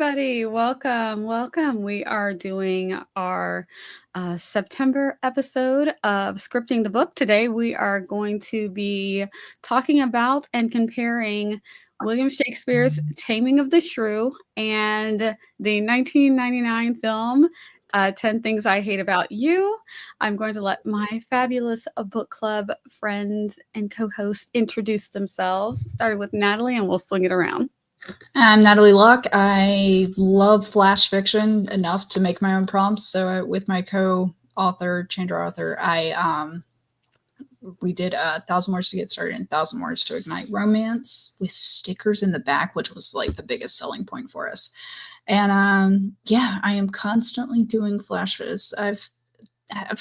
everybody. Welcome. Welcome. We are doing our September episode of Scripting the Book. Today, we are going to be talking about and comparing William Shakespeare's Taming of the Shrew and the 1999 film 10 Things I Hate About You. I'm going to let my fabulous book club friends and co-hosts introduce themselves. Started with Natalie, and we'll swing it around. I'm Natalie Locke. I love flash fiction enough to make my own prompts. So with my co-author, Chandra Arthur, we did 1,000 words to get started and 1,000 words to ignite romance with stickers in the back, which was like the biggest selling point for us. And yeah, I am constantly doing flashes. I've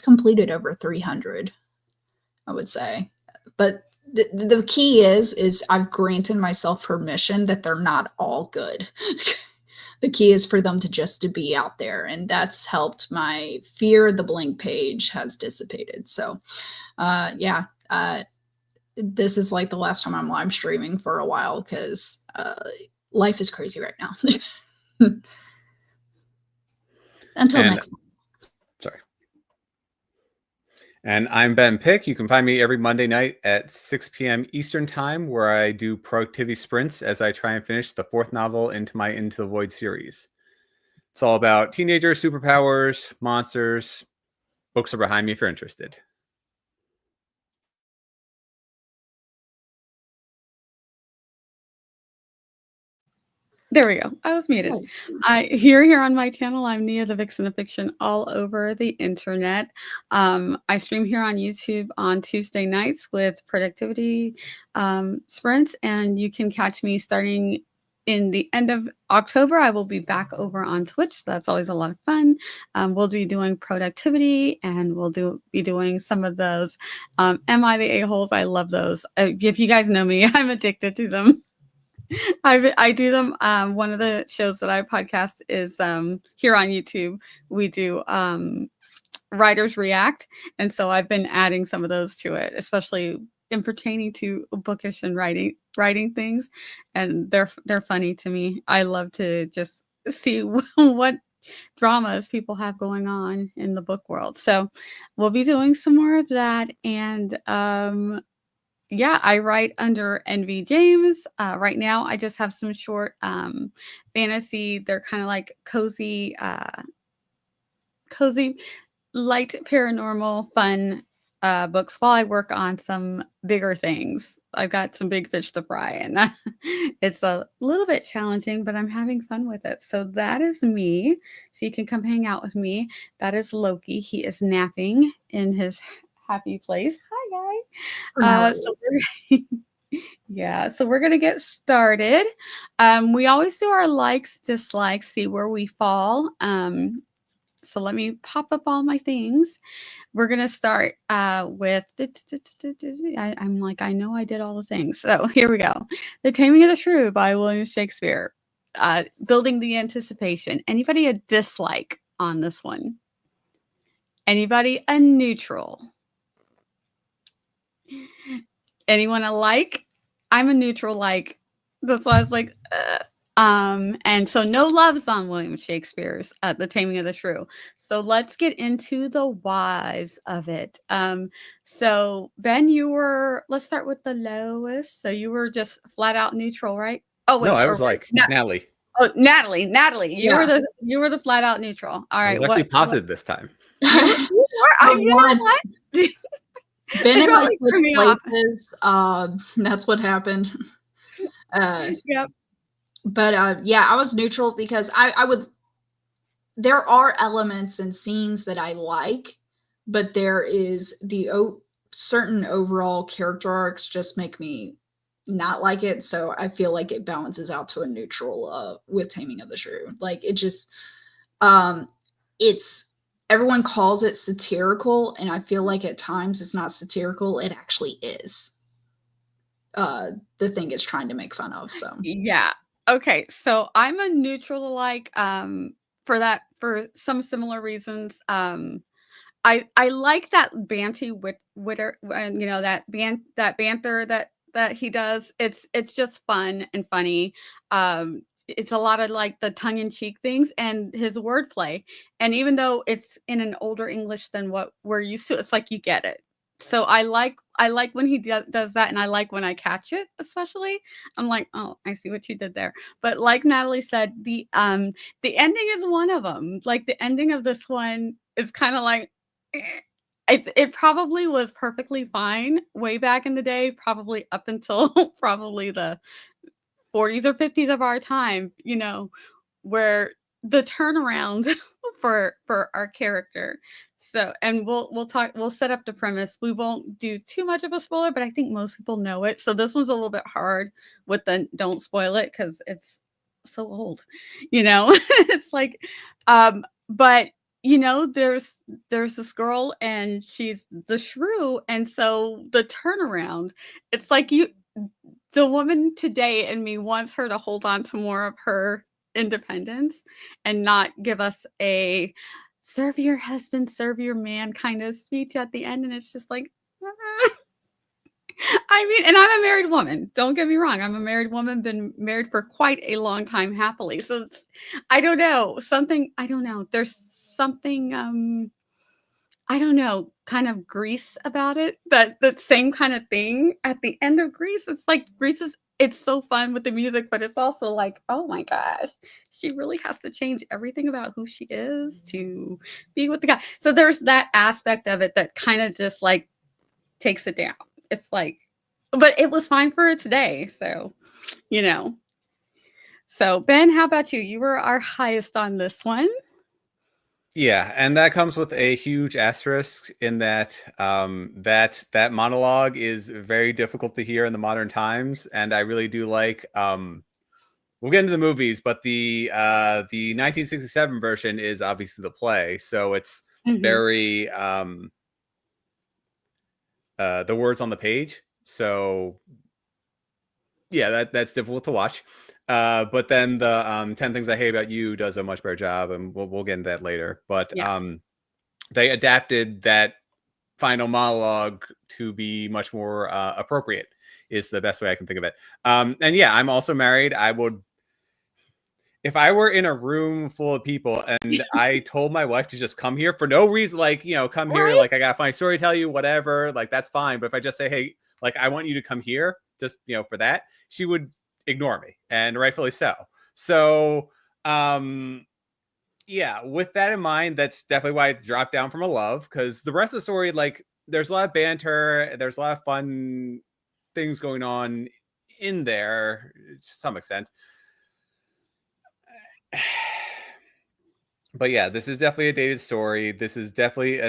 completed over 300, I would say. But the key is I've granted myself permission that they're not all good. The key is for them to be out there. And that's helped. My fear of the blank page has dissipated. So this is like the last time I'm live streaming for a while because life is crazy right now. Until next month. Sorry. And I'm Ben Pick. You can find me every Monday night at 6 p.m. Eastern Time, where I do productivity sprints as I try and finish the fourth novel into my Into the Void series. It's all about teenagers, superpowers, monsters. Books are behind me if you're interested. There we go. I was muted. Here on my channel, I'm Nia, the Vixen of Fiction, all over the internet. I stream here on YouTube on Tuesday nights with productivity sprints, and you can catch me starting in the end of October. I will be back over on Twitch, so that's always a lot of fun. We'll be doing productivity, and we'll be doing some of those. Am I the A-holes? I love those. If you guys know me, I'm addicted to them. I do them. One of the shows that I podcast is here on YouTube. We do Writers React, and so I've been adding some of those to it, especially in pertaining to bookish and writing things, and they're funny to me. I love to just see what dramas people have going on in the book world. So we'll be doing some more of that, and yeah, I write under NV James. Right now, I just have some short fantasy. They're kind of like cozy, light paranormal, fun books while I work on some bigger things. I've got some big fish to fry, and it's a little bit challenging, but I'm having fun with it. So that is me. So you can come hang out with me. That is Loki. He is napping in his happy place. Hi, guys. So we're gonna get started. We always do our likes, dislikes, see where we fall. So let me pop up all my things. We're gonna start with I'm like, I know I did all the things. So here we go. The Taming of the Shrew by William Shakespeare. Building the anticipation. Anybody a dislike on this one? Anybody a neutral? Anyone a like? I'm a neutral like. That's why I was like, and so no loves on William Shakespeare's The Taming of the Shrew. So let's get into the whys of it. So Ben, let's start with the lowest. So you were just flat out neutral, right? Oh wait, no, I was Natalie. Oh, Natalie, you were the flat out neutral. All right, I was actually positive this time. You know what? Ben and I switched places. That's what happened. Yep. But yeah, I was neutral because I would. There are elements and scenes that I like, but there is certain overall character arcs just make me not like it. So I feel like it balances out to a neutral with Taming of the Shrew. Like it just, it's. Everyone calls it satirical, and I feel like at times it's not satirical. It actually is. The thing it's trying to make fun of. So yeah. Okay. So I'm a neutral like for some similar reasons. I like that banty witter, and that banter that he does. It's just fun and funny. it's a lot of like the tongue-in-cheek things and his wordplay. And even though it's in an older English than what we're used to, it's like you get it. So I like when he does that, and I like when I catch it, especially. I'm like, oh, I see what you did there. But like Natalie said, the ending is one of them. Like the ending of this one is kind of like it probably was perfectly fine way back in the day, probably up until probably the 40s or 50s of our time, you know, where the turnaround for our character. So, and we'll set up the premise. We won't do too much of a spoiler, but I think most people know it. So this one's a little bit hard with the don't spoil it because it's so old, you know. It's like, but you know, there's this girl and she's the shrew, and so the turnaround, it's like the woman today in me wants her to hold on to more of her independence and not give us a serve your husband, serve your man kind of speech at the end. And it's just like, I mean, and I'm a married woman. Don't get me wrong. I'm a married woman, been married for quite a long time happily. So I don't know. I don't know. There's something, I don't know, kind of Grease about it. That same kind of thing at the end of Grease. It's like Grease is it's so fun with the music, but it's also like, oh my gosh, she really has to change everything about who she is to be with the guy. So there's that aspect of it that kind of just like takes it down. It's like, but it was fine for its day. So, you know. So Ben, how about you? You were our highest on this one. Yeah, and that comes with a huge asterisk in that that monologue is very difficult to hear in the modern times, and I really do like. We'll get into the movies, but the 1967 version is obviously the play, so it's very the words on the page. So yeah, that's difficult to watch. But then the 10 Things I Hate About You does a much better job, and we'll get into that later. But they adapted that final monologue to be much more appropriate, is the best way I can think of it. And yeah, I'm also married. I would, if I were in a room full of people and I told my wife to just come here for no reason, like, you know, come here, like, I got a funny story to tell you, whatever, like, that's fine. But if I just say, hey, like, I want you to come here, just, you know, for that, she would ignore me, and rightfully so. So, yeah, with that in mind, that's definitely why it dropped down from a love, because the rest of the story, like, there's a lot of banter, there's a lot of fun things going on in there to some extent. But yeah, this is definitely a dated story. This is definitely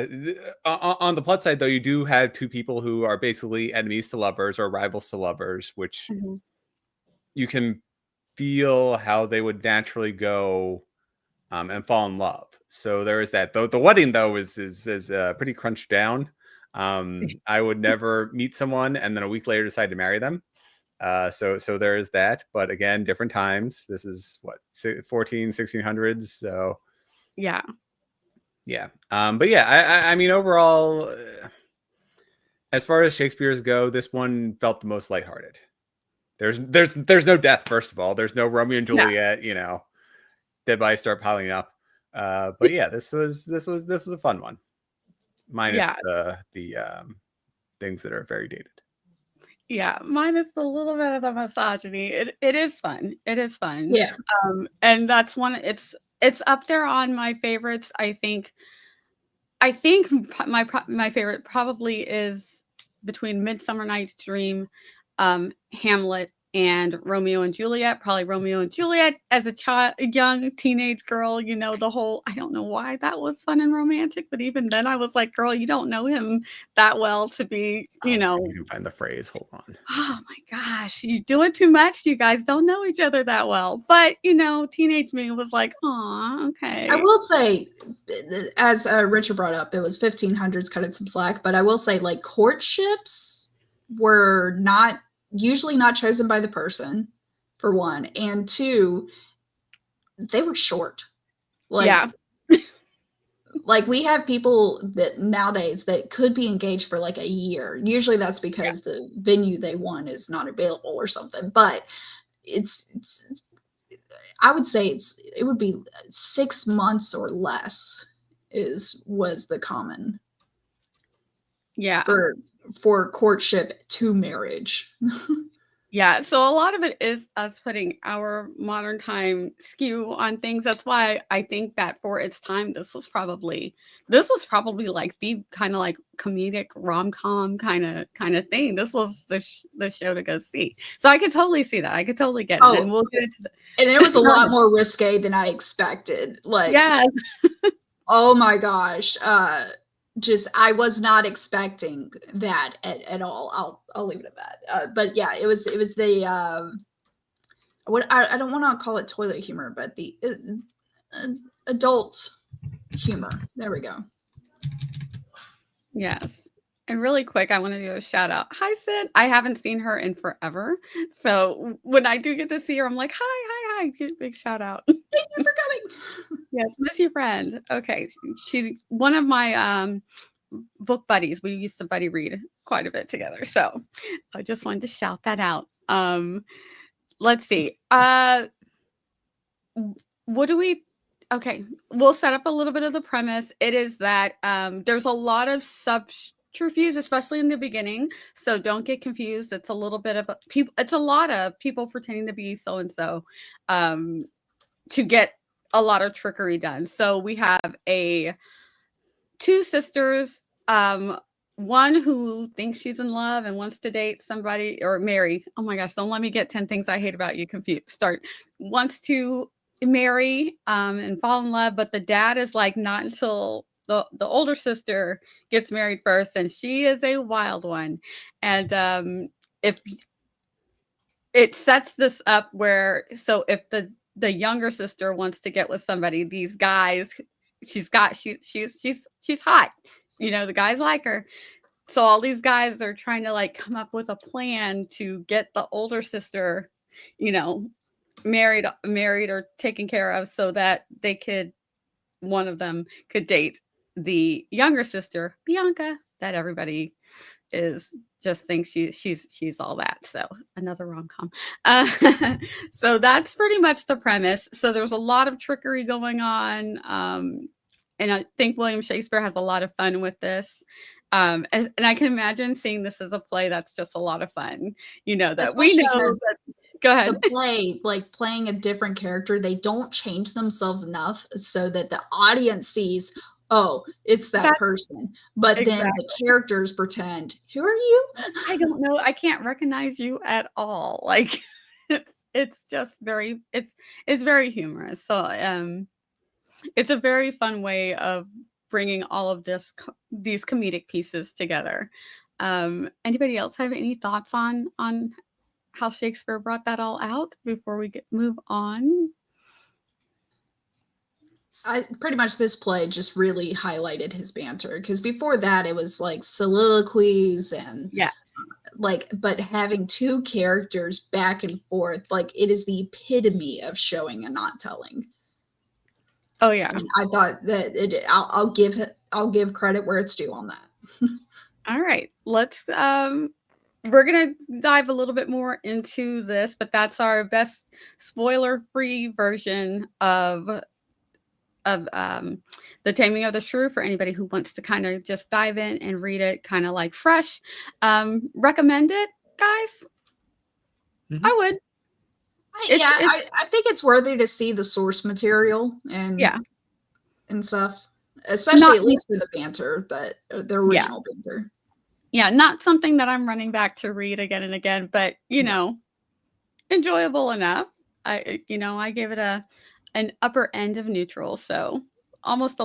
on the plus side, though. You do have two people who are basically enemies to lovers or rivals to lovers, which you can feel how they would naturally go and fall in love. So there is that. Though the wedding, though, is pretty crunched down. I would never meet someone and then a week later decide to marry them. So there is that. But again, different times. This is what, 1600s. So yeah. But yeah, I mean, overall, as far as Shakespeare's go, this one felt the most lighthearted. There's no death, first of all. There's no Romeo and Juliet, you know, dead bodies start piling up. But yeah, this was a fun one. Minus the things that are very dated. Yeah, minus a little bit of the misogyny. It is fun. It is fun. Yeah. And that's one. It's up there on my favorites. I think my favorite probably is between Midsummer Night's Dream, Hamlet, and Romeo and Juliet. Probably Romeo and Juliet as a young teenage girl. You know, the whole, I don't know why that was fun and romantic, but even then I was like, girl, you don't know him that well to be, you know. You can find the phrase. Hold on. Oh my gosh, you do it too much. You guys don't know each other that well. But, you know, teenage me was like, aw, okay. I will say, as Richard brought up, it was 1500s, cutting some slack. But I will say, like, courtships were usually not chosen by the person, for one. And two, they were short. Like, like, we have people that nowadays that could be engaged for like a year. Usually that's because the venue they want is not available or something. But I would say it would be 6 months or less was the common for courtship to marriage. Yeah, so a lot of it is us putting our modern time skew on things. That's why I think that for its time, this was probably like the kind of like comedic rom-com kind of thing. This was the show to go see. So I could totally see that. I could totally get it. And we'll get into and it was a lot more risque than I expected. Like, yeah. Oh my gosh. I was not expecting that at all. I'll leave it at that. But yeah, it was the what I don't want to call it toilet humor, but the adult humor. There we go. Yes. And really quick, I want to do a shout out. Hi, Sid. I haven't seen her in forever. So when I do get to see her, I'm like, hi. Big shout out. Thank you for coming. Yes, miss you, friend. Okay. She's one of my book buddies. We used to buddy read quite a bit together. So I just wanted to shout that out. Let's see. What do we... Okay, we'll set up a little bit of the premise. It is that there's a lot of subterfuge, especially in the beginning. So don't get confused. It's a little bit of it's a lot of people pretending to be so and so to get a lot of trickery done. So we have two sisters, one who thinks she's in love and wants to date somebody or marry. Oh my gosh, don't let me get 10 things I hate about you confused. Wants to marry and fall in love, but the dad is like, not until the older sister gets married first, and she is a wild one. And if it sets this up where, so if the younger sister wants to get with somebody, these guys, she's hot, the guys like her. So all these guys are trying to like come up with a plan to get the older sister, married or taken care of, so that one of them could date the younger sister, Bianca, that everybody just thinks she's all that. So another rom-com. So that's pretty much the premise. So there's a lot of trickery going on. And I think William Shakespeare has a lot of fun with this. And I can imagine seeing this as a play that's just a lot of fun. Go ahead. The play, like playing a different character, they don't change themselves enough so that the audience sees, oh, it's that person. But exactly. Then the characters pretend, who are you? I don't know. I can't recognize you at all. Like it's just very, it's very humorous. So it's a very fun way of bringing all of these comedic pieces together. Anybody else have any thoughts on how Shakespeare brought that all out before we move on? Pretty much this play just really highlighted his banter, because before that it was like soliloquies and yes, but having two characters back and forth, like it is the epitome of showing and not telling. Oh yeah, and I thought that I'll give credit where it's due on that. All right, let's we're going to dive a little bit more into this, but that's our best spoiler-free version of The Taming of the Shrew for anybody who wants to kind of just dive in and read it kind of like fresh. Recommend it, guys? Mm-hmm. I would. I think it's worthy to see the source material and stuff, especially at least for the banter, the original banter. Yeah, not something that I'm running back to read again and again, but enjoyable enough. I gave it an upper end of neutral, so almost a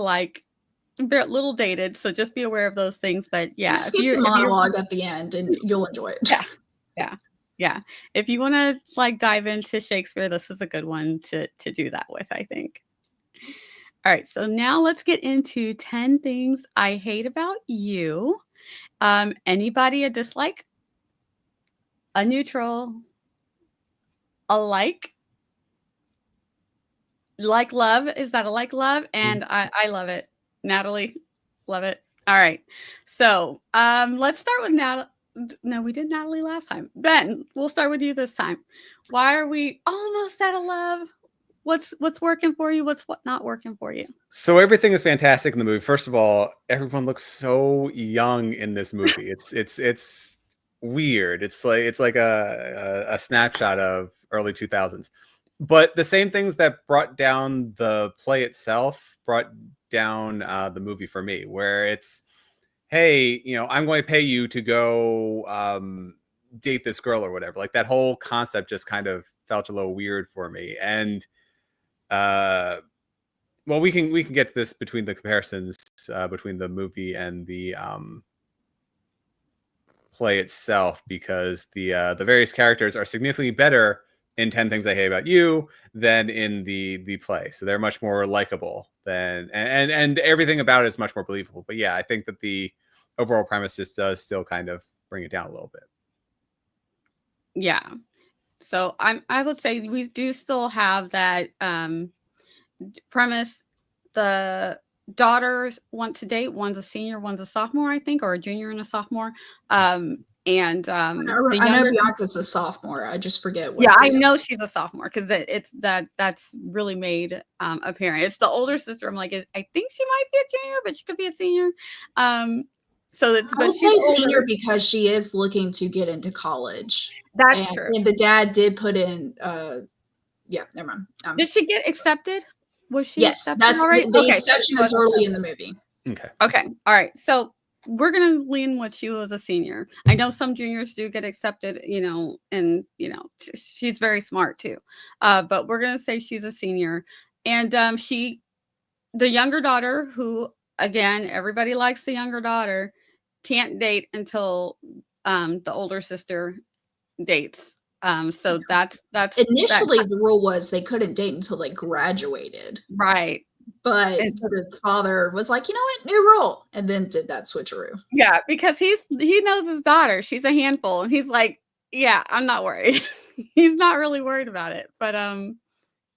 little dated. So just be aware of those things. But yeah, skip the monologue at the end, and you'll enjoy it. Yeah. If you want to dive into Shakespeare, this is a good one to do that with, I think. All right, so now let's get into 10 things I hate about you. Anybody a dislike? A neutral? A like? Like love? Is that a like love? And I love it. Natalie, love it. All right. So let's start with Natalie. No, we did Natalie last time. Ben, we'll start with you this time. Why are we almost out of love what's working for you? What's not working for you? So everything is fantastic in the movie. First of all, everyone looks so young in this movie. It's weird. It's like a snapshot of early 2000s. But the same things that brought down the play itself brought down the movie for me, where it's, hey, you know, I'm going to pay you to go date this girl or whatever. Like that whole concept just kind of felt a little weird for me. And well, we can get this between the comparisons between the movie and the play itself, because the various characters are significantly better in 10 Things I Hate About You than in the play. So they're much more likable than, and everything about it is much more believable. But yeah, I think that the overall premise just does still kind of bring it down a little bit. Yeah. So I would say we do still have that premise. The daughters want to date. One's a senior, one's a sophomore, I think, or a junior and a sophomore. And I know Bianca's a sophomore. I just forget what. Yeah, I know she's a sophomore because that's really made apparent. It's the older sister. I'm like, I think she might be a junior, but she could be a senior. So it's, I would say senior because she is looking to get into college. That's true. And the dad did put in yeah, never mind. Did she get accepted? Was she accepted? That's already? The exception is early in the movie. Okay. All right. So we're gonna lean with you as a senior. I know some juniors do get accepted, you know, and you know, she's very smart too. But we're gonna say she's a senior. And the younger daughter, who again, everybody likes the younger daughter, can't date until the older sister dates. So that's initially the rule was they couldn't date until they graduated. Right. But the father was like, you know what, new rule, and then did that switcheroo. Yeah, because he knows his daughter. She's a handful, and he's like, yeah, I'm not worried. He's not really worried about it. But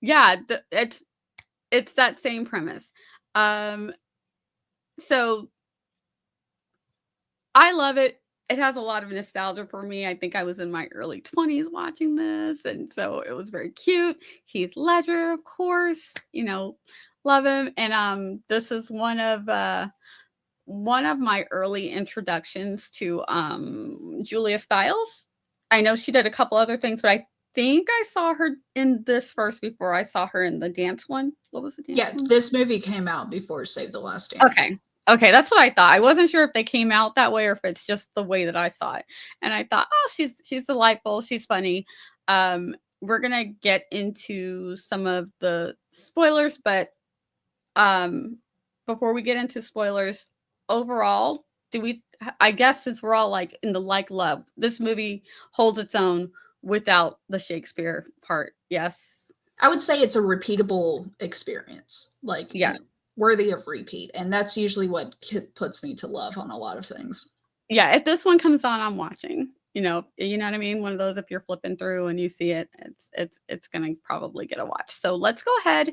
yeah, it's that same premise. So I love it. It has a lot of nostalgia for me. I think I was in my early 20s watching this, and so it was very cute. Heath Ledger, of course, you know, love him. And this is one of my early introductions to Julia Stiles. I know she did a couple other things, but I think I saw her in this first before I saw her in the dance one. What was the dance one? This movie came out before Save the Last Dance. Okay, that's what I thought. I wasn't sure if they came out that way or if it's just the way that I saw it. And I thought, oh, she's delightful. She's funny. We're going to get into some of the spoilers, but before we get into spoilers, overall, I guess since we're all like in the love, this movie holds its own without the Shakespeare part. Yes. I would say it's a repeatable experience. Like, yeah. Worthy of repeat, and that's usually what puts me to love on a lot of things. Yeah, if this one comes on, I'm watching. You know what I mean? One of those, if you're flipping through and you see it, it's gonna probably get a watch. So let's go ahead,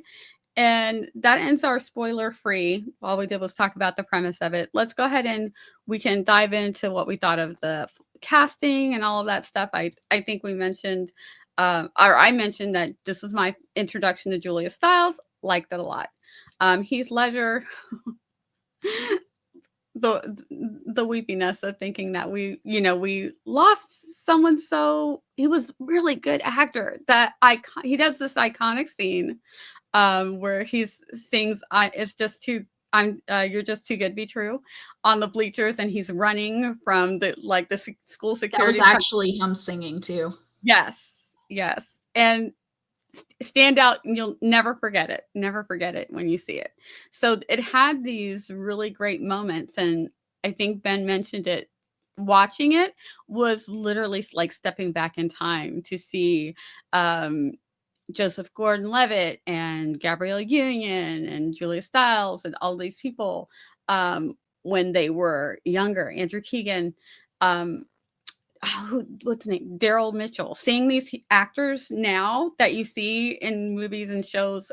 and that ends our spoiler free. All we did was talk about the premise of it. Let's go ahead and we can dive into what we thought of the casting and all of that stuff. I think we mentioned, or I mentioned that this is my introduction to Julia Stiles. Liked it a lot. Heath Ledger, the weepiness of thinking that we lost someone, so he was really good actor. He does this iconic scene where he sings "It's just too you're just too good to be true" on the bleachers, and he's running from the school security. That was actually him singing too. Yes, and stand out, and you'll never forget it when you see it. So it had these really great moments, and I think Ben mentioned it. Watching it was literally like stepping back in time to see Joseph Gordon-Levitt and Gabrielle Union and Julia Stiles and all these people when they were younger. Andrew Keegan, what's his name? Daryl Mitchell. Seeing these actors now that you see in movies and shows,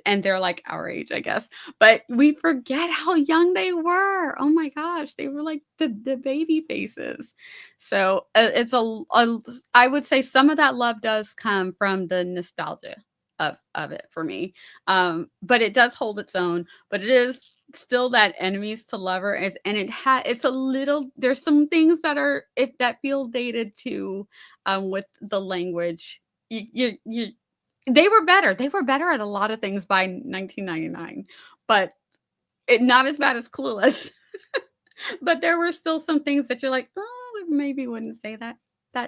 and they're like our age, I guess, but we forget how young they were. Oh my gosh, they were like the baby faces. So it's I would say some of that love does come from the nostalgia of it for me. But it does hold its own, but it is still that enemies to lover, and it's a little, there's some things that are, if that feel dated too, with the language. You They were better. They were better at a lot of things by 1999, but not as bad as Clueless. But there were still some things that you're like, oh, we maybe wouldn't say that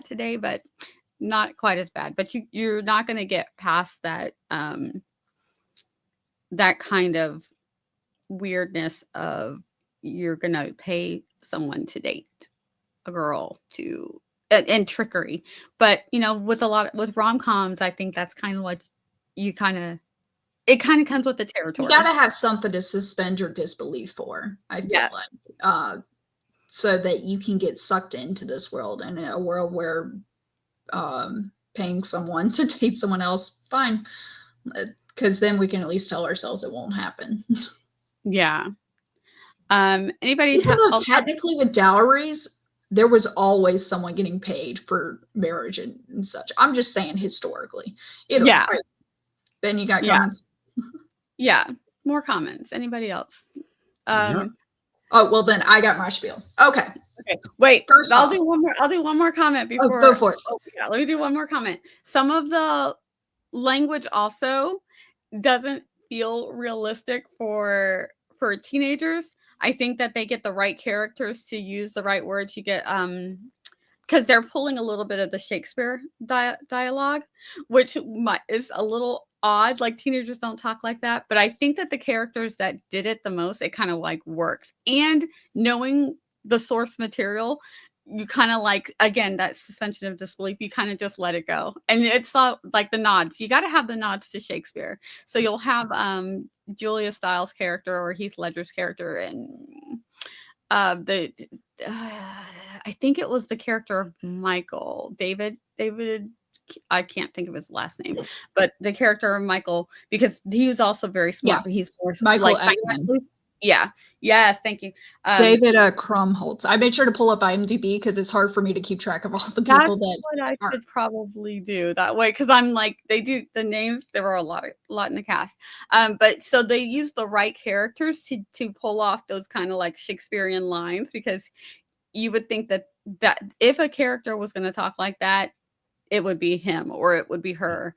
today, but not quite as bad. But you're not going to get past that that kind of weirdness of you're going to pay someone to date a girl to and trickery. But with with rom-coms, I think that's kind of what it kind of comes with the territory. You gotta have something to suspend your disbelief for, I feel like. So that you can get sucked into this world, and in a world where paying someone to date someone else, fine. Because then we can at least tell ourselves it won't happen. Yeah. Anybody Even though technically with dowries, there was always someone getting paid for marriage and such. I'm just saying historically. Either way, right. Ben, you got comments? Yeah. More comments. Anybody else? Oh, well then I got my spiel. Okay. Wait, I'll do one more comment before. Go for it. Yeah, let me do one more comment. Some of the language also doesn't feel realistic for teenagers. I think that they get the right characters to use the right words. You get because they're pulling a little bit of the Shakespeare dialogue, which is a little odd. Like, teenagers don't talk like that. But I think that the characters that did it the most, it kind of like works. And knowing the source material, you kind of like, again, that suspension of disbelief, you kind of just let it go. And it's all like the nods. You got to have the nods to Shakespeare. So you'll have Julia Stiles' character or Heath Ledger's character, and I think it was the character of Michael David. I can't think of his last name, but the character of Michael, because he was also very smart, but he's more Michael like Eckman. Yeah. Yes. Thank you. David Krumholtz. I made sure to pull up IMDb because it's hard for me to keep track of all the people that's what I should probably do that way, because I'm like, they do the names. There were a lot in the cast. But so they use the right characters to pull off those kind of like Shakespearean lines, because you would think that if a character was going to talk like that, it would be him or it would be her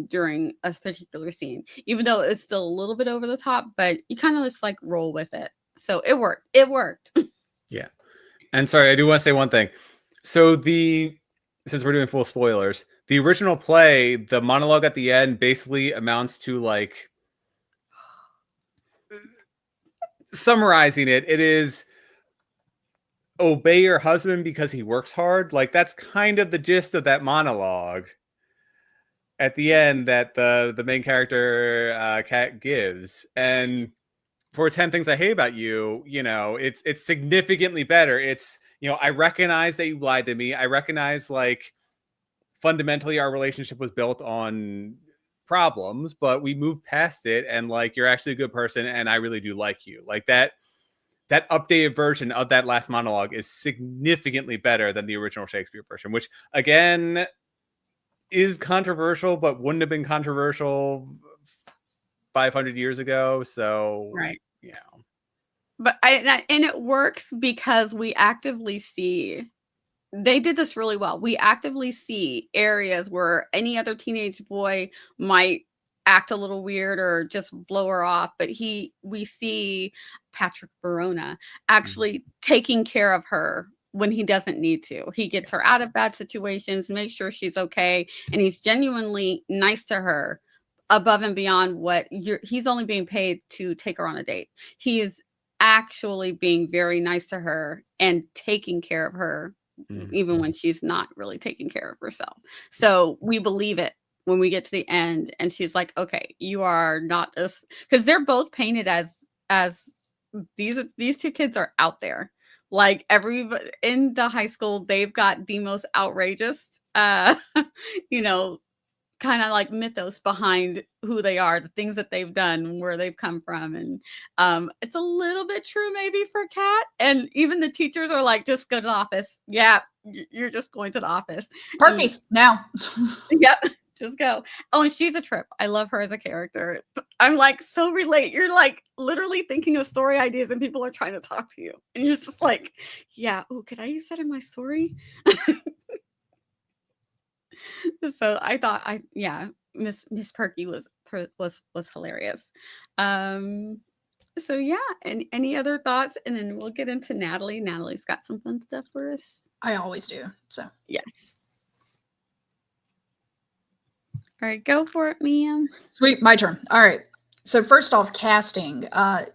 during a particular scene, even though it's still a little bit over the top, but you kind of just like roll with it. So it worked. Yeah. And sorry, I do want to say one thing. So since we're doing full spoilers, the original play, the monologue at the end basically amounts to like, summarizing it is, obey your husband because he works hard. Like, that's kind of the gist of that monologue at the end that the main character Kat gives. And for 10 Things I Hate About You, it's significantly better. It's, I recognize that you lied to me. I recognize, like, fundamentally our relationship was built on problems, but we moved past it, and like, you're actually a good person and I really do like you. Like, that updated version of that last monologue is significantly better than the original Shakespeare version, which again is controversial, but wouldn't have been controversial 500 years ago. So, right. But and it works because we actively see, they did this really well. We actively see areas where any other teenage boy might act a little weird or just blow her off, but we see Patrick Verona actually taking care of her when he doesn't need to. He gets her out of bad situations, makes sure she's okay, and he's genuinely nice to her above and beyond what he's only being paid to take her on a date. He is actually being very nice to her and taking care of her, even when she's not really taking care of herself. So we believe it when we get to the end and she's like, okay, you are not this, because they're both painted as these two kids are out there. Like, everybody in the high school, they've got the most outrageous kind of like mythos behind who they are, the things that they've done, where they've come from. And it's a little bit true maybe for Kat. And even the teachers are like, just go to the office. Yeah, you're just going to the office. Parkies now. Yep. Just go. Oh, and she's a trip. I love her as a character. I'm like, so relate. You're like literally thinking of story ideas and people are trying to talk to you. And you're just like, yeah, oh, could I use that in my story? So I thought Miss Perky was hilarious. So yeah, and any other thoughts? And then we'll get into Natalie. Natalie's got some fun stuff for us. I always do. So yes. All right, go for it, ma'am. Sweet, my turn. All right. So first off, casting.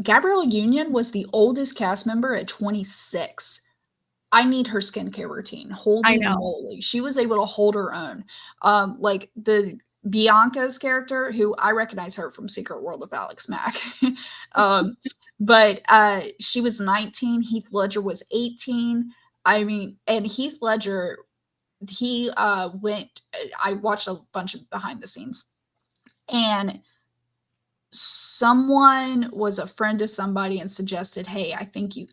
Gabrielle Union was the oldest cast member at 26. I need her skincare routine. Holy moly. She was able to hold her own. Like the Bianca's character, who I recognize her from Secret World of Alex Mack. But she was 19. Heath Ledger was 18. I mean, and Heath Ledger, he I watched a bunch of behind the scenes, and someone was a friend of somebody and suggested, hey, I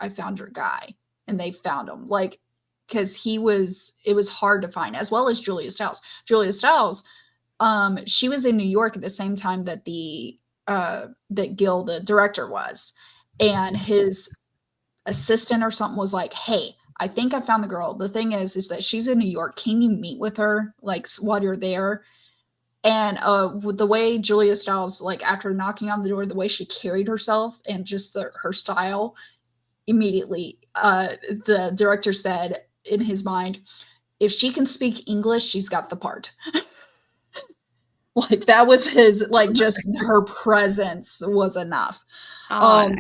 found your guy. And they found him, like, because it was hard to find, as well as Julia Stiles. Julia Stiles, she was in New York at the same time that that Gil, the director, was. And his assistant or something was like, hey, I think I found the girl. The thing is that she's in New York. Can you meet with her, like, while you're there? And with the way Julia Stiles, like, after knocking on the door, the way she carried herself and just her style, immediately, the director said in his mind, if she can speak English, she's got the part. Like, that was his, like, just her presence was enough. Nice.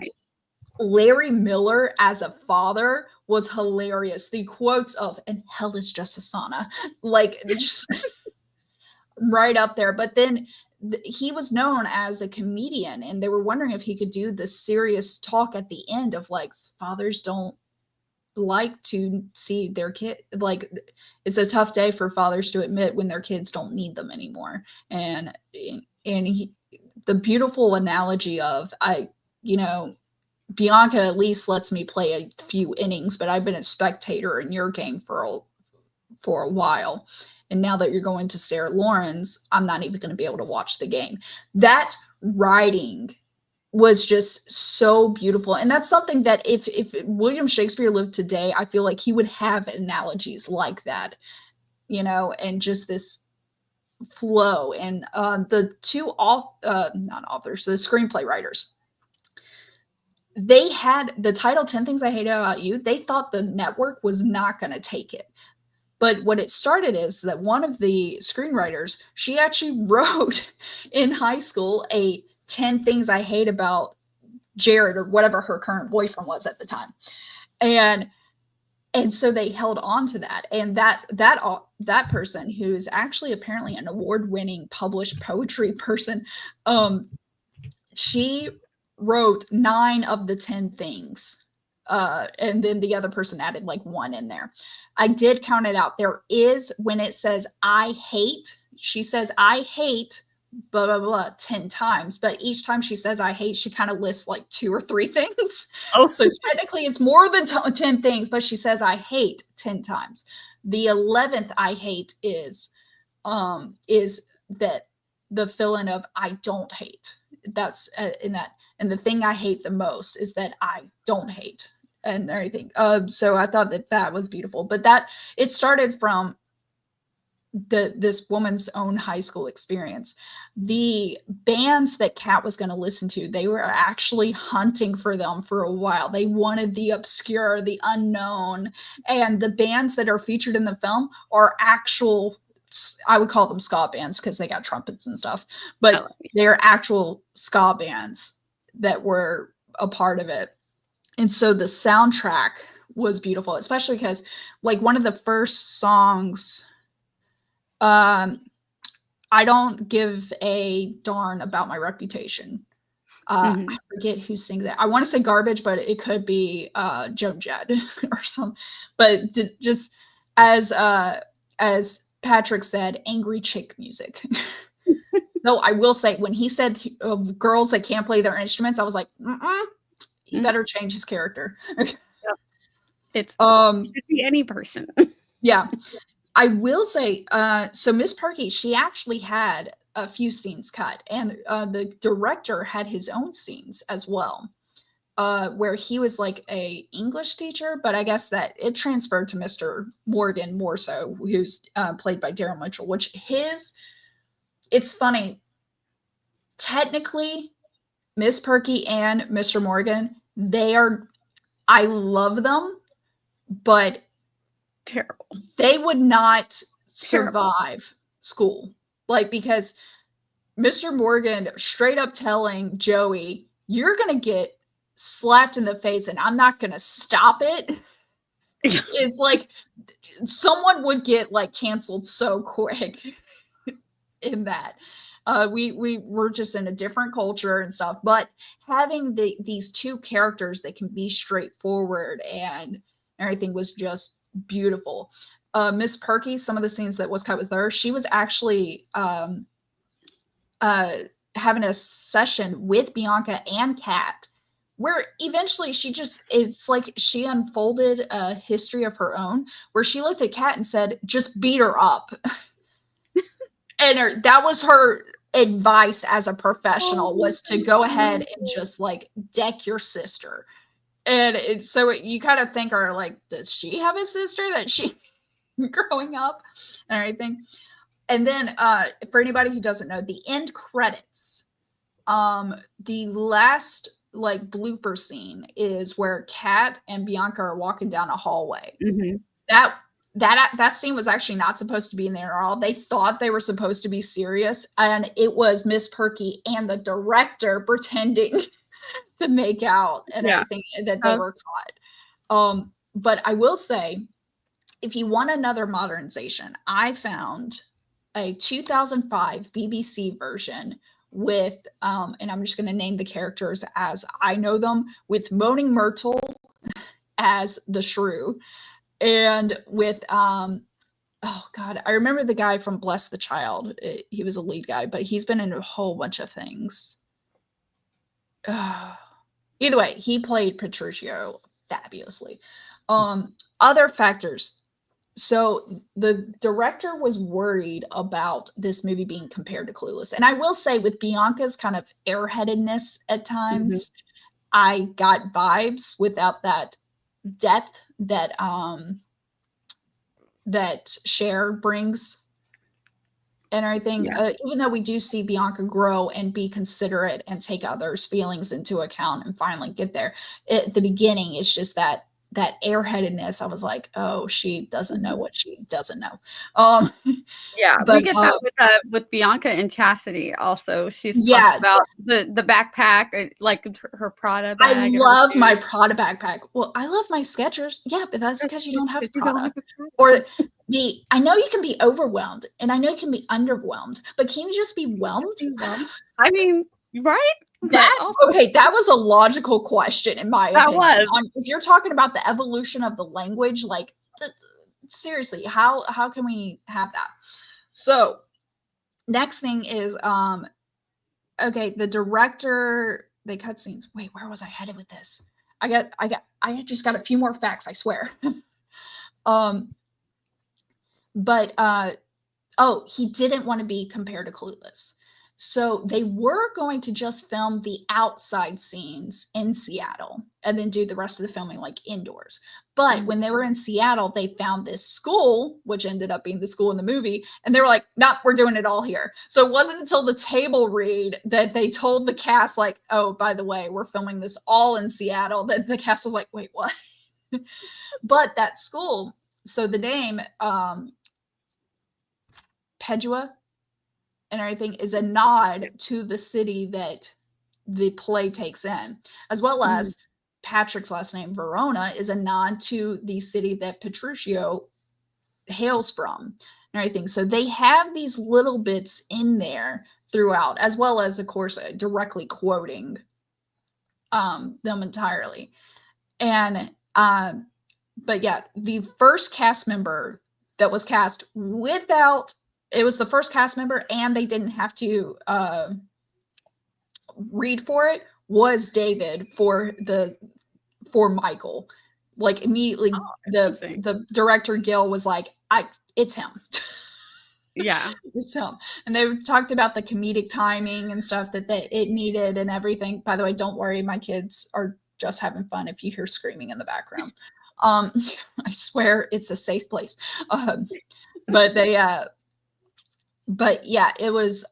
Larry Miller as a father was hilarious. The quotes of, and hell is just a sauna, like, just right up there. But then he was known as a comedian, and they were wondering if he could do the serious talk at the end of, like, fathers don't like to see their kid, like, it's a tough day for fathers to admit when their kids don't need them anymore. And the beautiful analogy of, Bianca at least lets me play a few innings, but I've been a spectator in your game for a while. And now that you're going to Sarah Lawrence, I'm not even going to be able to watch the game. That writing was just so beautiful. And that's something that if William Shakespeare lived today, I feel like he would have analogies like that, and just this flow. And the two not authors, the screenplay writers, they had the title 10 Things I Hate About You. They thought the network was not going to take it. But what it started is that one of the screenwriters, she actually wrote in high school a 10 Things I Hate About Jared, or whatever her current boyfriend was at the time. And so they held on to that. And that person, who's actually apparently an award-winning published poetry person, she wrote 9 of the 10 things. And then the other person added like 1 in there. I did count it out. There is, when it says I hate, she says I hate blah, blah, blah 10 times. But each time she says I hate, she kind of lists like 2 or 3 things. Oh, so technically it's more than 10 things, but she says I hate 10 times. The 11th I hate is that the feeling of I don't hate. That's in that. And the thing I hate the most is that I don't hate and everything. So I thought that was beautiful, but that it started from this woman's own high school experience. The bands that Kat was going to listen to, they were actually hunting for them for a while. They wanted the obscure, the unknown, and the bands that are featured in the film are actual, I would call them ska bands because they got trumpets and stuff, but they're actual ska bands that were a part of it. And so the soundtrack was beautiful, especially because like one of the first songs, I don't give a darn about my reputation. I forget who sings it. I want to say Garbage, but it could be Joan Jett or some. But just as Patrick said, angry chick music. No, I will say when he said girls that can't play their instruments, I was like, he better change his character. Yep. It could be any person. Yeah. I will say, so Miss Perky, she actually had a few scenes cut, and the director had his own scenes as well, where he was like a English teacher, but I guess that it transferred to Mr. Morgan more so, who's played by Daryl Mitchell, which it's funny. Technically, Miss Perky and Mr. Morgan, I love them, but Terrible. they would not survive school. Like, because Mr. Morgan straight up telling Joey, you're going to get slapped in the face and I'm not going to stop it. It's like someone would get like canceled so quick in that. We were just in a different culture and stuff, but having these two characters that can be straightforward and everything was just beautiful. Miss Perky, some of the scenes that was cut with her, she was actually having a session with Bianca and Kat, where eventually it's like she unfolded a history of her own, where she looked at Kat and said, just beat her up. And that was her advice as a professional, was to go ahead and just like deck your sister. And so you kind of think, are like, does she have a sister that she growing up and everything? And then for anybody who doesn't know, the end credits, the last like blooper scene is where Kat and Bianca are walking down a hallway. Mm-hmm. That scene was actually not supposed to be in there at all. They thought they were supposed to be serious, and it was Miss Perky and the director pretending to make out and everything that they were caught. But I will say, if you want another modernization, I found a 2005 BBC version with, and I'm just going to name the characters as I know them, with Moaning Myrtle as the shrew, and with, oh God, I remember the guy from Bless the Child. He was a lead guy, but he's been in a whole bunch of things. Either way, he played Petruchio fabulously. Other factors. So the director was worried about this movie being compared to Clueless. And I will say, with Bianca's kind of airheadedness at times, I got vibes without that depth that that Cher brings and everything. Even though we do see Bianca grow and be considerate and take others' feelings into account and finally get there, at the beginning, it's just that airheadedness. I was like, oh, she doesn't know what she doesn't know. But we get that with Bianca and Chastity also. She's talks about the backpack, like her Prada bag. I love my Prada backpack. Well, I love my Skechers. Yeah, but that's because you don't have Prada. Or I know you can be overwhelmed and I know you can be underwhelmed, but can you just be whelmed? I mean, right? That was a logical question in my opinion. That was. If you're talking about the evolution of the language, like seriously, how can we have that? So next thing is the director, they cut scenes. Wait, where was I headed with this? I just got a few more facts, I swear. He didn't want to be compared to Clueless. So they were going to just film the outside scenes in Seattle and then do the rest of the filming like indoors. But when they were in Seattle, they found this school, which ended up being the school in the movie. And they were like, nah, we're doing it all here. So it wasn't until the table read that they told the cast, like, oh, by the way, we're filming this all in Seattle, that the cast was like, wait, what? But that school, so the name Padua and everything is a nod to the city that the play takes in, as well as Patrick's last name, Verona, is a nod to the city that Petruchio hails from and everything. So they have these little bits in there throughout, as well as, of course, directly quoting them entirely. And but yeah, the first cast member that was cast it was the first cast member, and they didn't have to read for it, was David for Michael. Like immediately, interesting. the director Gil was like, it's him. Yeah. It's him. And they talked about the comedic timing and stuff that it needed and everything. By the way, don't worry, my kids are just having fun if you hear screaming in the background. I swear it's a safe place. But yeah, it was,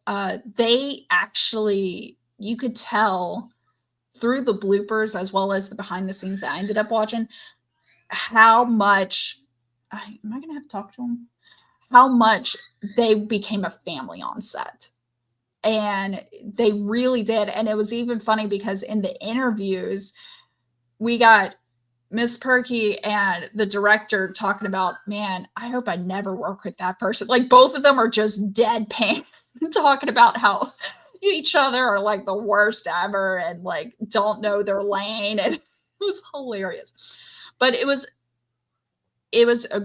they actually, you could tell through the bloopers as well as the behind the scenes that I ended up watching how much, am I going to have to talk to them? How much they became a family on set. And they really did. And it was even funny because in the interviews, we got Miss Perky and the director talking about, man, I hope I never work with that person. Like both of them are just deadpan talking about how each other are like the worst ever and like don't know their lane. And it was hilarious. But it was a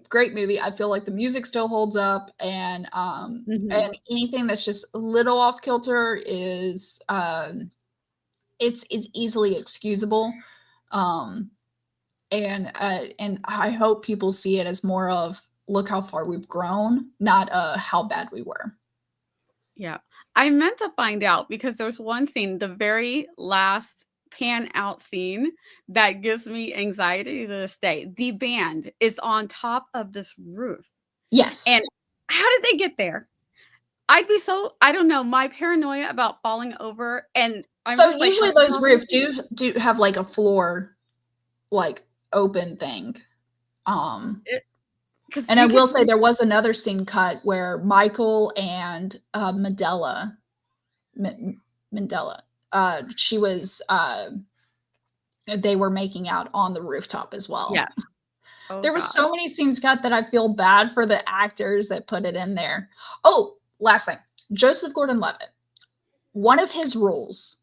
great movie. I feel like the music still holds up, and and anything that's just a little off kilter is it's easily excusable. And I hope people see it as more of, look how far we've grown, not how bad we were. Yeah. I meant to find out because there's one scene, the very last pan out scene, that gives me anxiety to this day. The band is on top of this roof. Yes. And how did they get there? I'd be so, I don't know, my paranoia about falling over. And I'm so just usually like, those roofs do have like a floor, like open thing. And I will say there was another scene cut where Michael and Mandela, she was, they were making out on the rooftop as well. Yes. Oh, there were so many scenes cut that I feel bad for the actors that put it in there. Oh, last thing, Joseph Gordon-Levitt. One of his rules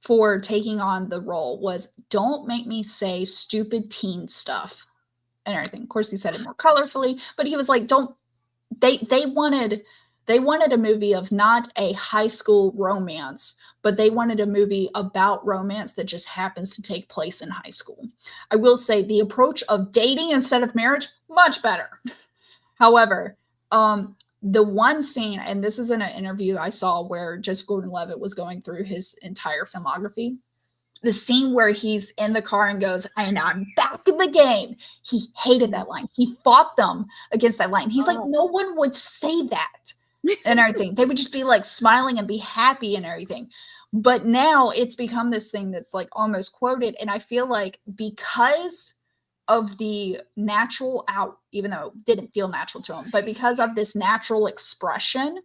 for taking on the role was, don't make me say stupid teen stuff and everything. Of course, he said it more colorfully, but he was like, don't. They wanted a movie of not a high school romance, but they wanted a movie about romance that just happens to take place in high school. I will say the approach of dating instead of marriage, much better. However, the one scene, and this is in an interview I saw where Joseph Gordon-Levitt was going through his entire filmography, the scene where he's in the car and goes, and I'm back in the game. He hated that line. He fought them against that line. He's like, no one would say that and everything. They would just be like smiling and be happy and everything. But now it's become this thing that's like almost quoted. And I feel like because of the natural out, even though it didn't feel natural to him, but because of this natural expression,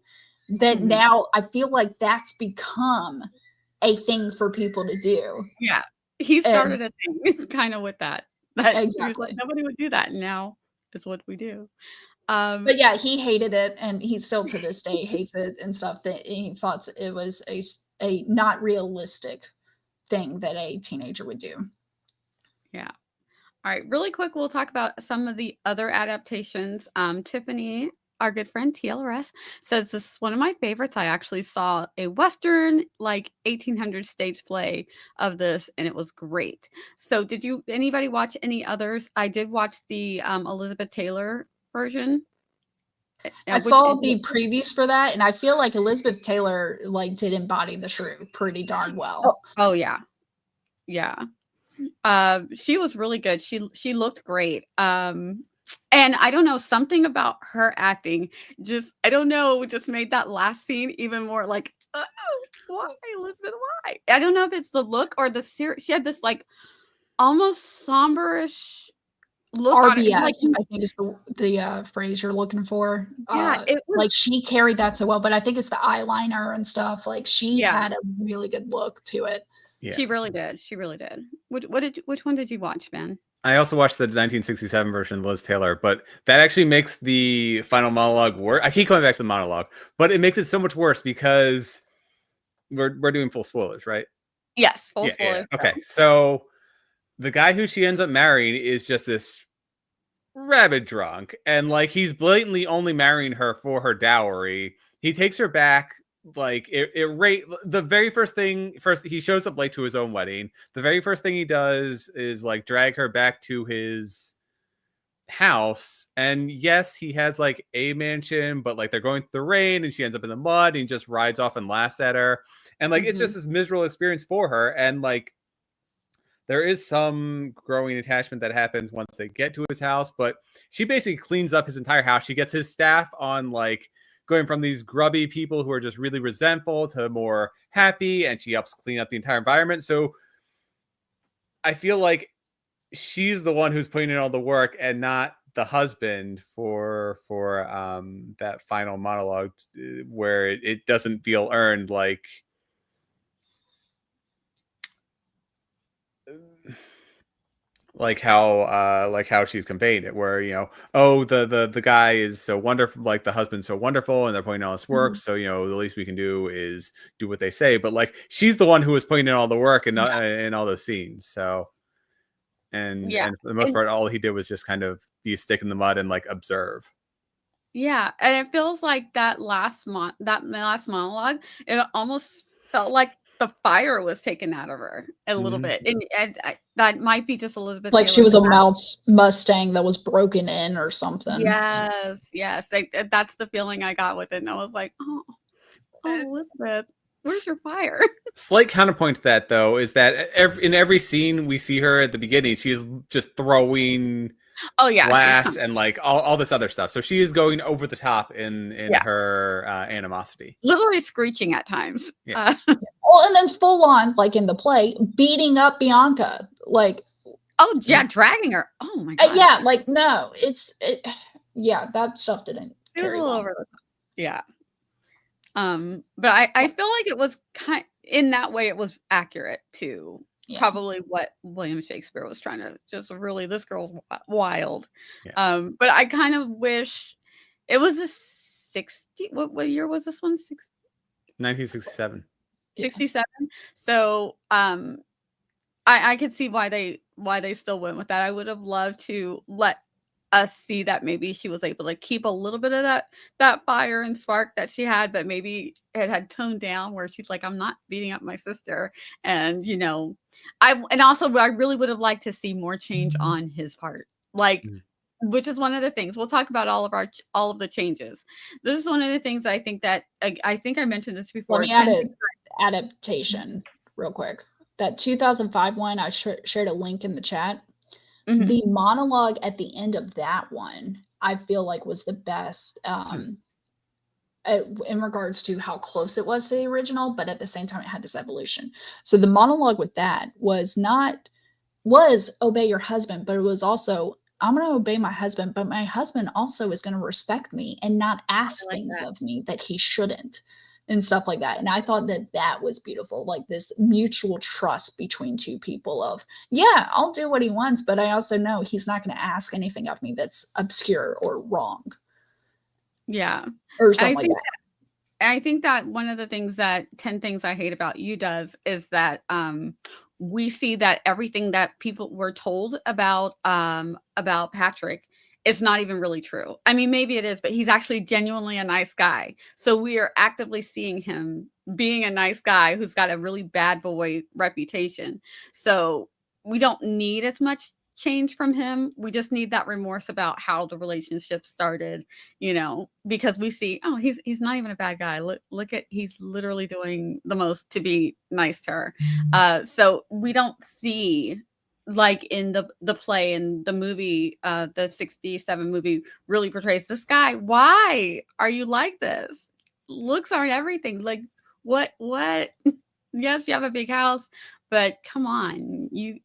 that now I feel like that's become a thing for people to do. Yeah. He started a thing kind of with that. Exactly. Like, nobody would do that. Now is what we do. But yeah, he hated it, and he still to this day hates it and stuff. That he thought it was a not realistic thing that a teenager would do. Yeah. All right. Really quick, we'll talk about some of the other adaptations. Tiffany, our good friend TLRS, says this is one of my favorites. I actually saw a Western, like 1800 stage play of this, and it was great. So did anybody watch any others? I did watch the Elizabeth Taylor version. I saw the previews for that, and I feel like Elizabeth Taylor like did embody the shrew pretty darn well. Oh yeah. Yeah. She was really good. She looked great. And I don't know, something about her acting just made that last scene even more like, oh, why, Elizabeth, why? I don't know if it's the look or the series. She had this like almost somberish look RBS, on it. Like, I think is the phrase you're looking for. Yeah, it was, like she carried that so well, but I think it's the eyeliner and stuff. Like she had a really good look to it. Yeah. She really did. She really did. Which one did you watch, Ben? I also watched the 1967 version of Liz Taylor, but that actually makes the final monologue worse. I keep coming back to the monologue, but it makes it so much worse because we're doing full spoilers, right? Yes, full spoilers. Yeah. Okay, so the guy who she ends up marrying is just this rabid drunk, and like he's blatantly only marrying her for her dowry. He takes her back like the very first he shows up late to his own wedding. The very first thing he does is like drag her back to his house, and yes, he has like a mansion, but like they're going through the rain and she ends up in the mud and he just rides off and laughs at her, and like it's just this miserable experience for her. And like there is some growing attachment that happens once they get to his house, but she basically cleans up his entire house. She gets his staff on like going from these grubby people who are just really resentful to more happy, and she helps clean up the entire environment. So I feel like she's the one who's putting in all the work and not the husband for that final monologue, where it doesn't feel earned, like how she's conveying it, where, you know, oh, the guy is so wonderful, like the husband's so wonderful and they're putting in all this work, so, you know, the least we can do is do what they say. But like she's the one who was putting in all the work and in all those scenes. So and for the most part, all he did was just kind of be a stick in the mud and like observe. Yeah, and it feels like that last monologue, it almost felt like the fire was taken out of her a little bit, and that might be just Elizabeth Like Taylor's she was a Mustang that was broken in or something. Yes, that's the feeling I got with it, and I was like, oh, Elizabeth, where's your fire? Slight counterpoint to that, though, is that in every scene we see her at the beginning, she's just throwing glass and like all this other stuff. So she is going over the top in her animosity, literally screeching at times. Well, and then full on, like in the play, beating up Bianca, like, oh yeah, dragging her. Oh my god. Yeah, like no, that stuff didn't carry well. Over the top. Yeah. But I feel like it was in that way it was accurate to probably what William Shakespeare was trying to just really, this girl's wild. But I kind of wish it was a 60. What year was this one? 1967. 67. So I could see why they still went with that. I would have loved to let us see that maybe she was able to keep a little bit of that fire and spark that she had, but maybe it had toned down where she's like, I'm not beating up my sister. And, you know, I really would have liked to see more change on his part, like, which is one of the things we'll talk about, all of the changes. This is one of the things I think that I think I mentioned this before. Let me add an adaptation real quick. That 2005 one, I shared a link in the chat. The monologue at the end of that one, I feel like was the best in regards to how close it was to the original, but at the same time, it had this evolution. So the monologue with that was obey your husband, but it was also, I'm going to obey my husband, but my husband also is going to respect me and not ask things of me that he shouldn't, and stuff like that. And I thought that was beautiful, like this mutual trust between two people of, yeah, I'll do what he wants, but I also know he's not going to ask anything of me that's obscure or wrong. Yeah. Or something like that. I think that one of the things that 10 Things I Hate About You does is that we see that everything that people were told about Patrick is not even really true. I mean, maybe it is, but he's actually genuinely a nice guy. So we are actively seeing him being a nice guy who's got a really bad boy reputation. So we don't need as much change from him. We just need that remorse about how the relationship started, you know, because we see, oh, he's not even a bad guy. Look at, he's literally doing the most to be nice to her. So we don't see, like in the play and the movie, the 67 movie really portrays this guy. Why are you like this? Looks aren't everything. Like what? Yes, you have a big house, but come on, you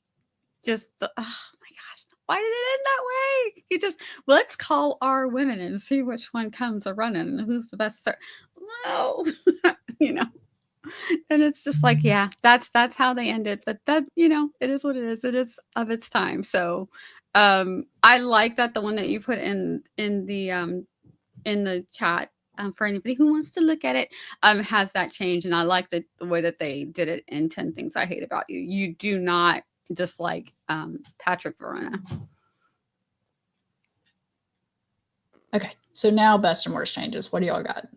just, oh my gosh, why did it end that way? You just, let's call our women and see which one comes a running and who's the best. No, you know. And it's just like, yeah, that's how they ended. But that, you know, it is what it is. It is of its time. So I like that the one that you put in the chat, for anybody who wants to look at it, has that change. And I like the way that they did it in 10 Things I Hate About You. You do not dislike Patrick Verona. Okay, so now best and worst changes. What do y'all got?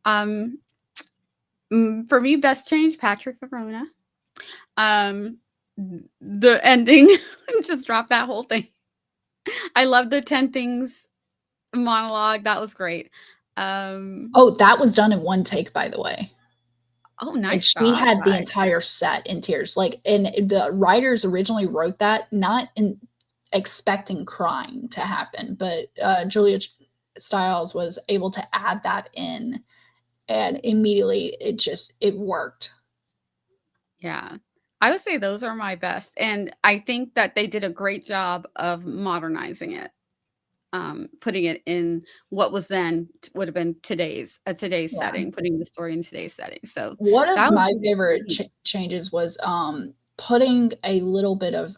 For me, best change, Patrick Verona. The ending, just drop that whole thing. I love the 10 things monologue. That was great. Oh, that was done in one take, by the way. Oh, And nice she job. had the entire set in tears. Like, and the writers originally wrote that not in expecting crying to happen, but Julia Stiles was able to add that in, and immediately it worked. Yeah. I would say those are my best. And I think that they did a great job of modernizing it. Putting it in what was then would have been today's setting, putting the story in today's setting. So one of that my favorite changes was putting a little bit of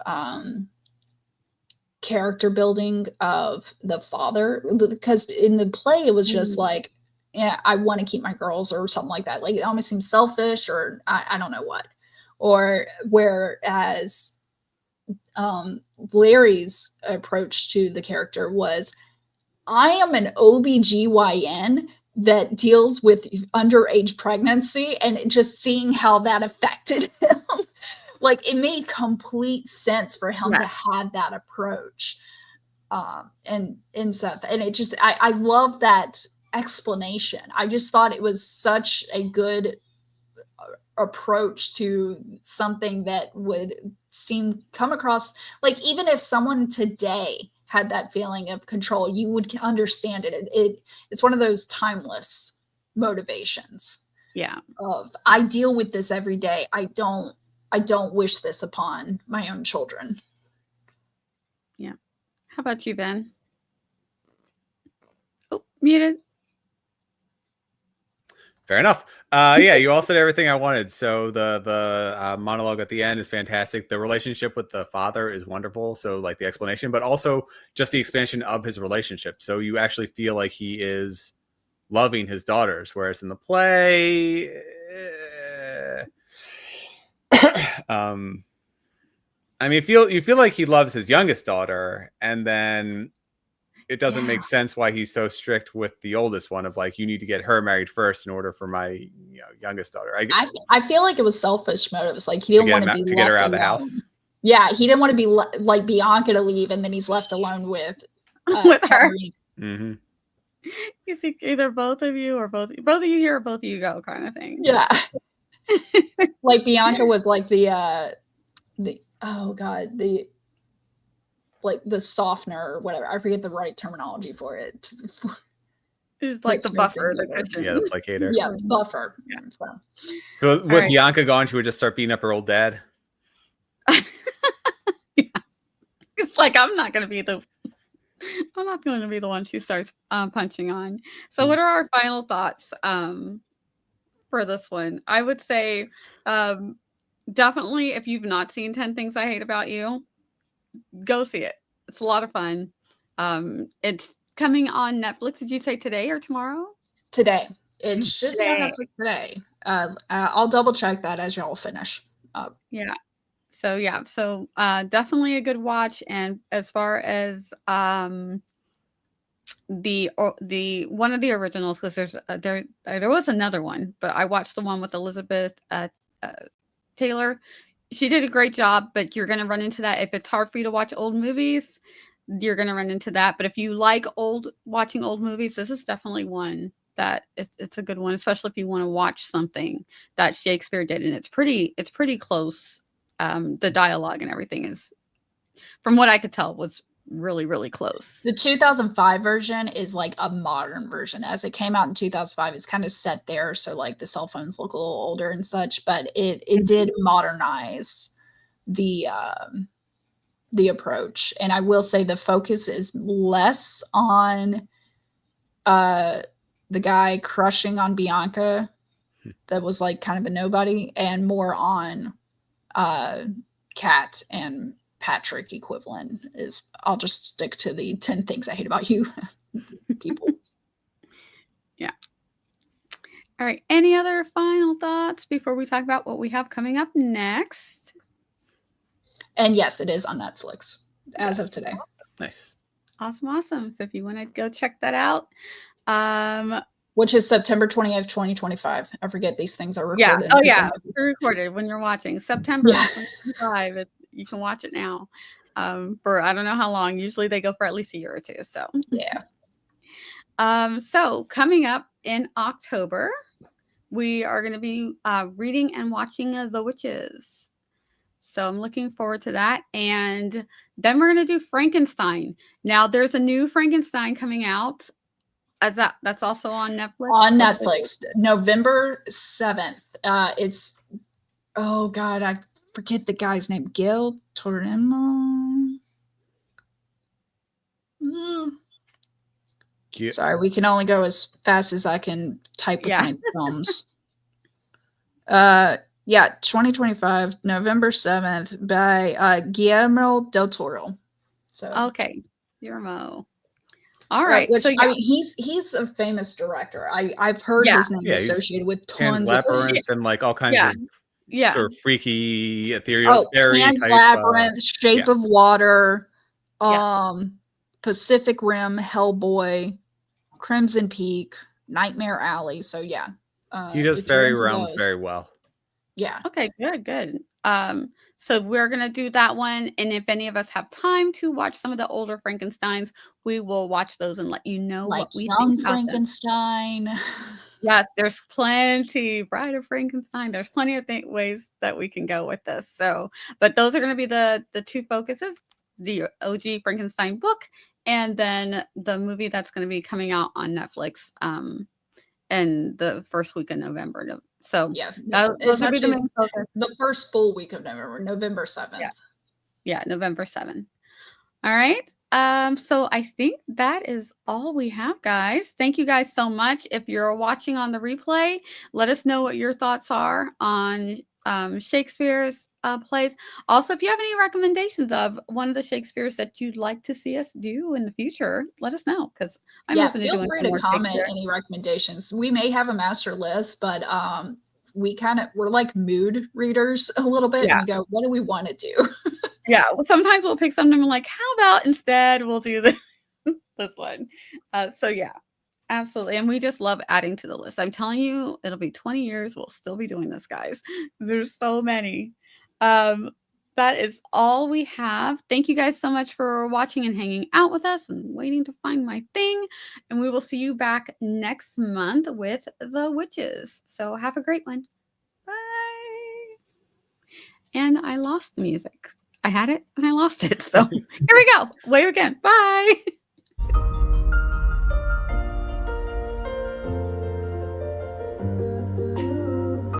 character building of the father, because in the play it was just like, yeah, I want to keep my girls or something like that. Like it almost seems selfish, or I don't know what. Or whereas Larry's approach to the character was, I am an OBGYN that deals with underage pregnancy, and just seeing how that affected him. Like it made complete sense for him to have that approach and stuff. And it just, I love that explanation. I just thought it was such a good approach to something that would come across like, even if someone today had that feeling of control, you would understand it. It's one of those timeless motivations. Yeah. Of, I deal with this every day. I don't wish this upon my own children. Yeah. How about you, Ben? Oh, muted. Fair enough. Yeah, you all said everything I wanted. So the monologue at the end is fantastic. The relationship with the father is wonderful. So like the explanation, but also just the expansion of his relationship. So you actually feel like he is loving his daughters, whereas in the play, I mean, you feel like he loves his youngest daughter, and then it doesn't make sense why he's so strict with the oldest one of like, you need to get her married first in order for my youngest daughter. I feel like it was selfish motives. Like he didn't want to be to get her out alone. of the house. Yeah, he didn't want to be like Bianca to leave, and then he's left alone with her. Mm-hmm. You see, either both of you or both of you here or both of you go kind of thing. Yeah. Like Bianca was like the oh god, the like the softener or whatever. I forget the right terminology for it. It's like the buffer, the cushion. Yeah, the placator. Yeah, buffer. Yeah. So with Bianca gone, she would just start beating up her old dad. Yeah. It's like, I'm not going to be the one she starts punching on. So what are our final thoughts for this one? I would say definitely, if you've not seen 10 Things I Hate About You, go see it. It's a lot of fun. It's coming on Netflix. Did you say today or tomorrow? Today. It should be on Netflix today. I'll double check that as y'all finish up. Yeah. So definitely a good watch. And as far as the one of the originals, because there was another one, but I watched the one with Elizabeth Taylor. She did a great job, but you're going to run into that. If it's hard for you to watch old movies, you're going to run into that. But if you like watching old movies, this is definitely one that it's a good one, especially if you want to watch something that Shakespeare did. And it's pretty close. The dialogue and everything is, from what I could tell, was really, really close. The 2005 version is like a modern version. As it came out in 2005, it's kind of set there, so like the cell phones look a little older and such, but it did modernize the approach. And I will say the focus is less on the guy crushing on Bianca that was like kind of a nobody, and more on Kat and Patrick equivalent. Is I'll just stick to the 10 Things I Hate About You people. Yeah. All right. Any other final thoughts before we talk about what we have coming up next? And yes, it is on Netflix as of today. Nice. Awesome. So if you want to go check that out, which is September 20th, 2025. I forget these things are Yeah. recorded. Oh, yeah. Pre-recorded when you're watching September Yeah. 2025. You can watch it now for I don't know how long. Usually they go for at least a year or two. So Yeah. So coming up in October, we are going to be reading and watching The Witches. So I'm looking forward to that. And then we're going to do Frankenstein. Now there's a new Frankenstein coming out. That's also on Netflix. On Netflix, November 7th. It's, oh God, I forget the guy's name. Gil Torremo. Sorry, we can only go as fast as I can type with my thumbs. Yeah, 2025, November 7th by Guillermo del Toro. So okay, Guillermo. All right. Which, so I mean, he's a famous director. I've heard his name associated with Pan's tons of Labyrinth and like all kinds of sort of freaky ethereal fairy Pan's type, Labyrinth, Shape of Water, Yes. Pacific Rim, Hellboy, Crimson Peak, Nightmare Alley. So yeah, he does if you're fairy into realms those- very well. Yeah. Okay, good. So we're gonna do that one, and if any of us have time to watch some of the older Frankensteins, we will watch those and let you know Like what we Young think about them. Frankenstein. Yes, there's plenty. Bride of Frankenstein. There's plenty of ways that we can go with this. So, but those are going to be the two focuses: the OG Frankenstein book, and then the movie that's going to be coming out on Netflix in the first week of November. So yeah, those will be the main focus. The first full week of November, November 7th. Yeah, November 7th. All right. So I think that is all we have, guys. Thank you guys so much. If you're watching on the replay, let us know what your thoughts are on Shakespeare's plays. Also, if you have any recommendations of one of the Shakespeares that you'd like to see us do in the future, let us know, because I'm open to doing feel free some to more comment Shakespeare. any recommendations. We may have a master list, but we're like mood readers a little bit. Yeah. And we go, what do we want to do? Yeah, well, sometimes we'll pick something like, how about instead we'll do this one. So yeah, absolutely. And we just love adding to the list. I'm telling you, it'll be 20 years. We'll still be doing this, guys. There's so many. That is all we have. Thank you guys so much for watching and hanging out with us and waiting to find my thing. And we will see you back next month with The Witches. So have a great one. Bye. And I lost the music. I had it and I lost it. So here we go. Wave again. Bye.